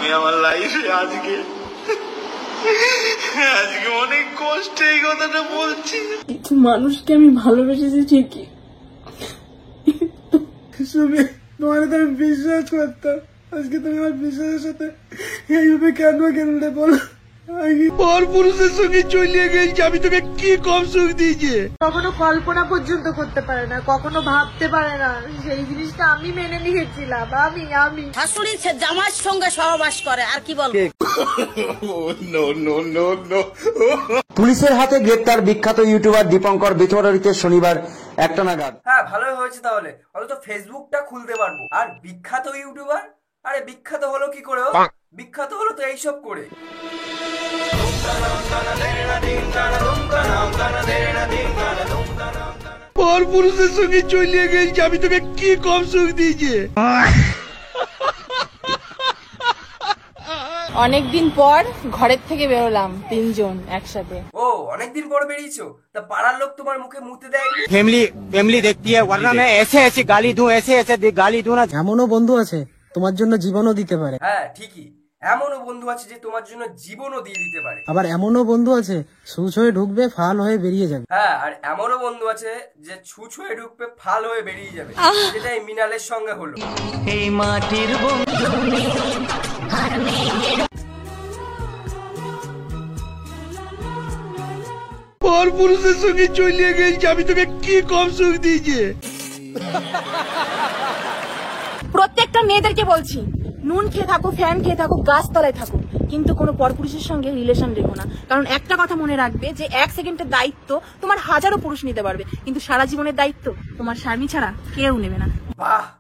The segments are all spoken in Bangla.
আমি আমার লাইফে আজকে অনেক কষ্টে এই কথাটা বলছি। মানুষকে আমি ভালোবেসেছি ঠিকই, তোমার তো আমি বিশ্বাস করতাম, আজকে তুমি আমার বিশ্বাসের সাথে এইভাবে কেন কেনলে বলো? পর পুরুষের সঙ্গে চলে গেছি, আমি তোকে কি কম সুখ দিয়েছি? কখনো কল্পনা পর্যন্ত করতে পারে না, কখনো ভাবতে পারে না, সেই জিনিসটা আমি মেনে নিয়েছিলাম। আমি শাশুড়ি জামার সঙ্গে সহবাস করে, আর কি বলবো? পুলিশের হাতে গ্রেপ্তার বিখ্যাত ইউটিউবার দীপঙ্কর বিথরিতে শনিবার 1টা নাগাদ। হ্যাঁ, ভালোই হয়েছে, তাহলে অন্তত ফেসবুকটা খুলতে পারবো। আর বিখ্যাত ইউটিউবার, আরে বিখ্যাত হলো কি করে? বিখ্যাত হলো তো এইসব করে। পর পুরুষের সঙ্গে চলে গেছি, আমি তোকে কি কম সুখ দিয়েছি? অনেকদিন পর ঘরের থেকে বেরোলাম 3 জন একসাথে। ও, অনেকদিন পর বেরিয়েছো? তা পাড়ার লোক তোমার মুখে মুতে দেয়নি? फैमिली देखती है वरना मैं ऐसे ऐसे गाली दूं, ऐसे ऐसे गाली दूं ना। এমনও বন্ধু আছে তোমার জন্য জীবনও দিতে পারে। হ্যাঁ ঠিকই, এমনও বন্ধু আছে যে তোমার জন্য জীবনও দিয়ে দিতে পারে। আবার এমনও বন্ধু আছে সুচ হয়ে ঢুকবে, ফাল হয়ে বেরিয়ে যাবে। হ্যাঁ, আর এমনও বন্ধু আছে যে ছুঁচ হয়ে ঢুকবে, ফাল হয়ে বেরিয়ে যাবে, যেটা এই মিনালের সঙ্গে হলো। এই মাটির বন্ধু পর পুরুষের সঙ্গে চলে গেছি, আমি তোকে কি কম সুখ দিয়েছি? প্রত্যেকটা মেয়েদেরকে বলছি, নুন খেয়ে থাকো, ফ্যান খেয়ে থাকো, গাছ তলায় থাকো, কিন্তু কোনো পরপুরুষের সঙ্গে রিলেশন রেখো না। কারণ একটা কথা মনে রাখবে যে 1 সেকেন্ডের দায়িত্ব তোমার হাজারো পুরুষ নিতে পারবে, কিন্তু সারা জীবনের দায়িত্ব তোমার স্বামী ছাড়া কেউ নেবে না।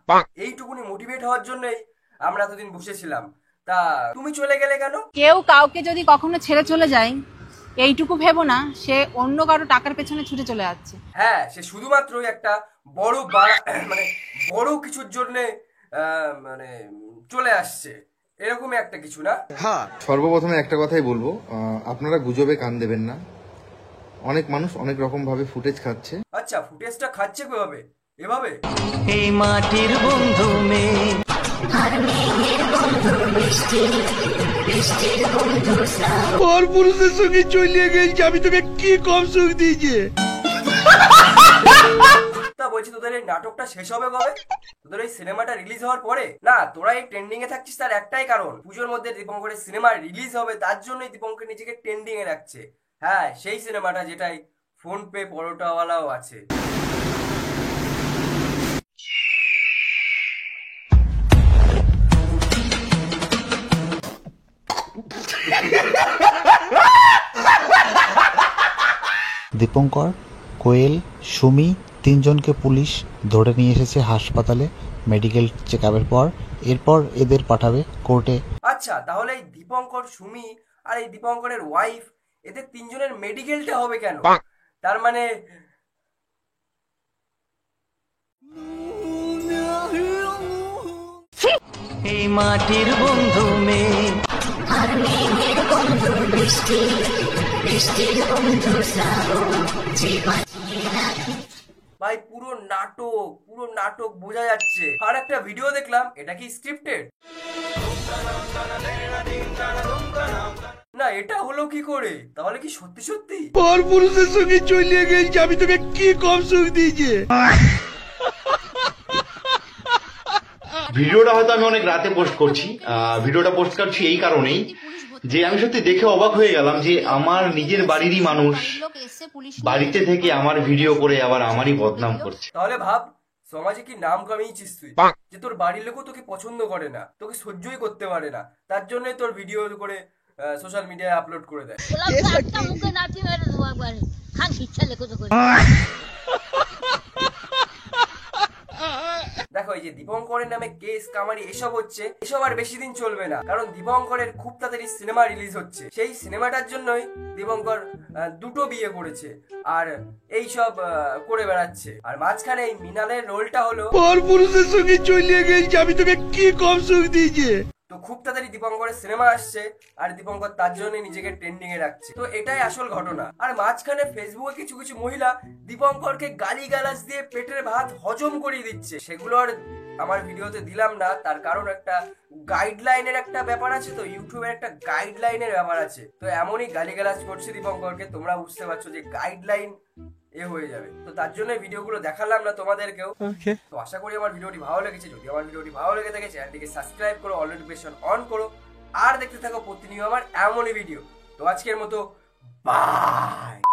বাহ, এইটুকুনি মোটিভেট হওয়ার জন্যই আমরা এতদিন বসেছিলাম। তা তুমি চলে গেলে কেন? কেউ কাউকে যদি কখনো ছেড়ে চলে যায়, এইটুকু ভেবো না সে অন্য কারো টাকার পেছনে ছুটে চলে যাচ্ছে। হ্যাঁ, সে শুধুমাত্র একটা মানে বড় কিছুর জন্য মানে চলে আসছে, এরকমই একটা কিছু না। হ্যাঁ, সর্বপ্রথমে একটা কথাই বলবো, আপনারা গুজবে কান দেবেন না। অনেক মানুষ অনেক রকম ভাবে ফুটেজ খাচ্ছে। আচ্ছা, ফুটেজটা খাচ্ছে কিভাবে? এভাবে? এই মাটির বন্ধু মেয়ে পর পুরুষের সঙ্গে চলে গেছি, আমি তোকে কি কম সুখ দিয়েছি? তা বলছি, তোদের এই নাটকটা শেষ হবে কবে? তোদের এই সিনেমাটা রিলিজ হওয়ার পরে? না, তোরা এই ট্রেন্ডিং এ থাকছিস তার একটাই কারণ, পুজোর মধ্যে দীপঙ্করের সিনেমা রিলিজ হবে, তার জন্যই দীপঙ্কর নিজেকে ট্রেন্ডিং এ রাখছে। হ্যাঁ, সেই সিনেমাটা যেটাই ফোন পে পরোটাওয়ালাও আছে। দীপঙ্কর, কোয়েল, সুমি 3 জনকে পুলিশ ধরে নিয়ে এসেছে হাসপাতালে মেডিকেল চেকআপের পর। এরপর এদের পাঠাবে কোর্টে। আচ্ছা, তাহলে এই দীপঙ্কর, সুমি আর এই দীপঙ্করের ওয়াইফ, এদের 3 জনের মেডিকেলটা হবে কেন? তার মানে এই মাটির বন্ধু মেয়ে ভাই, পুরো নাটক বোঝা যাচ্ছে। আর একটা ভিডিও দেখলাম, এটা কি স্ক্রিপ্টেড? না, এটা হলো কি করে? তাহলে কি সত্যি সত্যি? পর পুরুষের সঙ্গে চলে গেছি, আমি তোকে কি কম সুখ দিয়েছি? ভিডিওটা হয়তো আমি অনেক রাতে পোস্ট করছি। ভিডিওটা পোস্ট করছি এই কারণেই যে আমি সত্যি দেখে অবাক হয়ে গেলাম যে আমার নিজের বাড়িরই মানুষ বাড়িতে থেকে আমার ভিডিও করে আবার আমারই বদনাম করছে। তাহলে ভাব, সমাজে কি নাম কামিয়েছিস তুই, যে তোর বাড়ির লোকও তোকে পছন্দ করে না, তোকে সহ্যই করতে পারে না, তার জন্যই তোর ভিডিও করে সোশ্যাল মিডিয়ায় আপলোড করে দেয়। দেখো, এই যে দীপঙ্করের নামে কেস কামারি এসব হচ্ছে, এসব আর বেশি দিন চলবে না, কারণ দীপঙ্করের খুব তাড়াতাড়ি সিনেমা রিলিজ হচ্ছে। সেই সিনেমাটার জন্যই দীপঙ্কর 2টো বিয়ে করেছে আর এই সব করে বেড়াচ্ছে। আর মাঝখানে এই মিনালের রোলটা হলো পর পুরুষের সঙ্গে চলে গেছি, আমি তোকে কি কম সুখ দিয়েছি? তো খুব তাড়াতাড়ি দীপঙ্করের সিনেমা আসছে আর দীপঙ্কর তার জন্য নিজেকে ট্রেন্ডিং এ রাখছে। তো এটাই আসল ঘটনা। আর মাঝখানে ফেসবুকে কিছু কিছু মহিলা দীপঙ্করকে গালিগালাজ দিয়ে পেটের ভাত হজম করিয়ে দিচ্ছে, সেগুলো আর আমার ভিডিওতে দিলাম না, তার কারণ একটা গাইডলাইনের একটা ব্যাপার আছে, তো ইউটিউবের একটা গাইডলাইনের ব্যাপার আছে। তো এমনই গালিগালাজ করছে দীপঙ্করকে, তোমরা বুঝতে পারছো যে গাইডলাইন হয়ে যাবে, তো তার জন্য ভিডিওগুলো দেখালাম না তোমাদেরকেও। তো আশা করি আমার ভিডিওটি ভালো লেগেছে। যদি আমার ভিডিওটি ভালো লেগে থাকে চ্যানেলটিকে সাবস্ক্রাইব করো, অল নোটিফিকেশন অন করো, আর দেখতে থাকো প্রতিনিয়ত আমার এমনই ভিডিও। তো আজকের মতো বাই।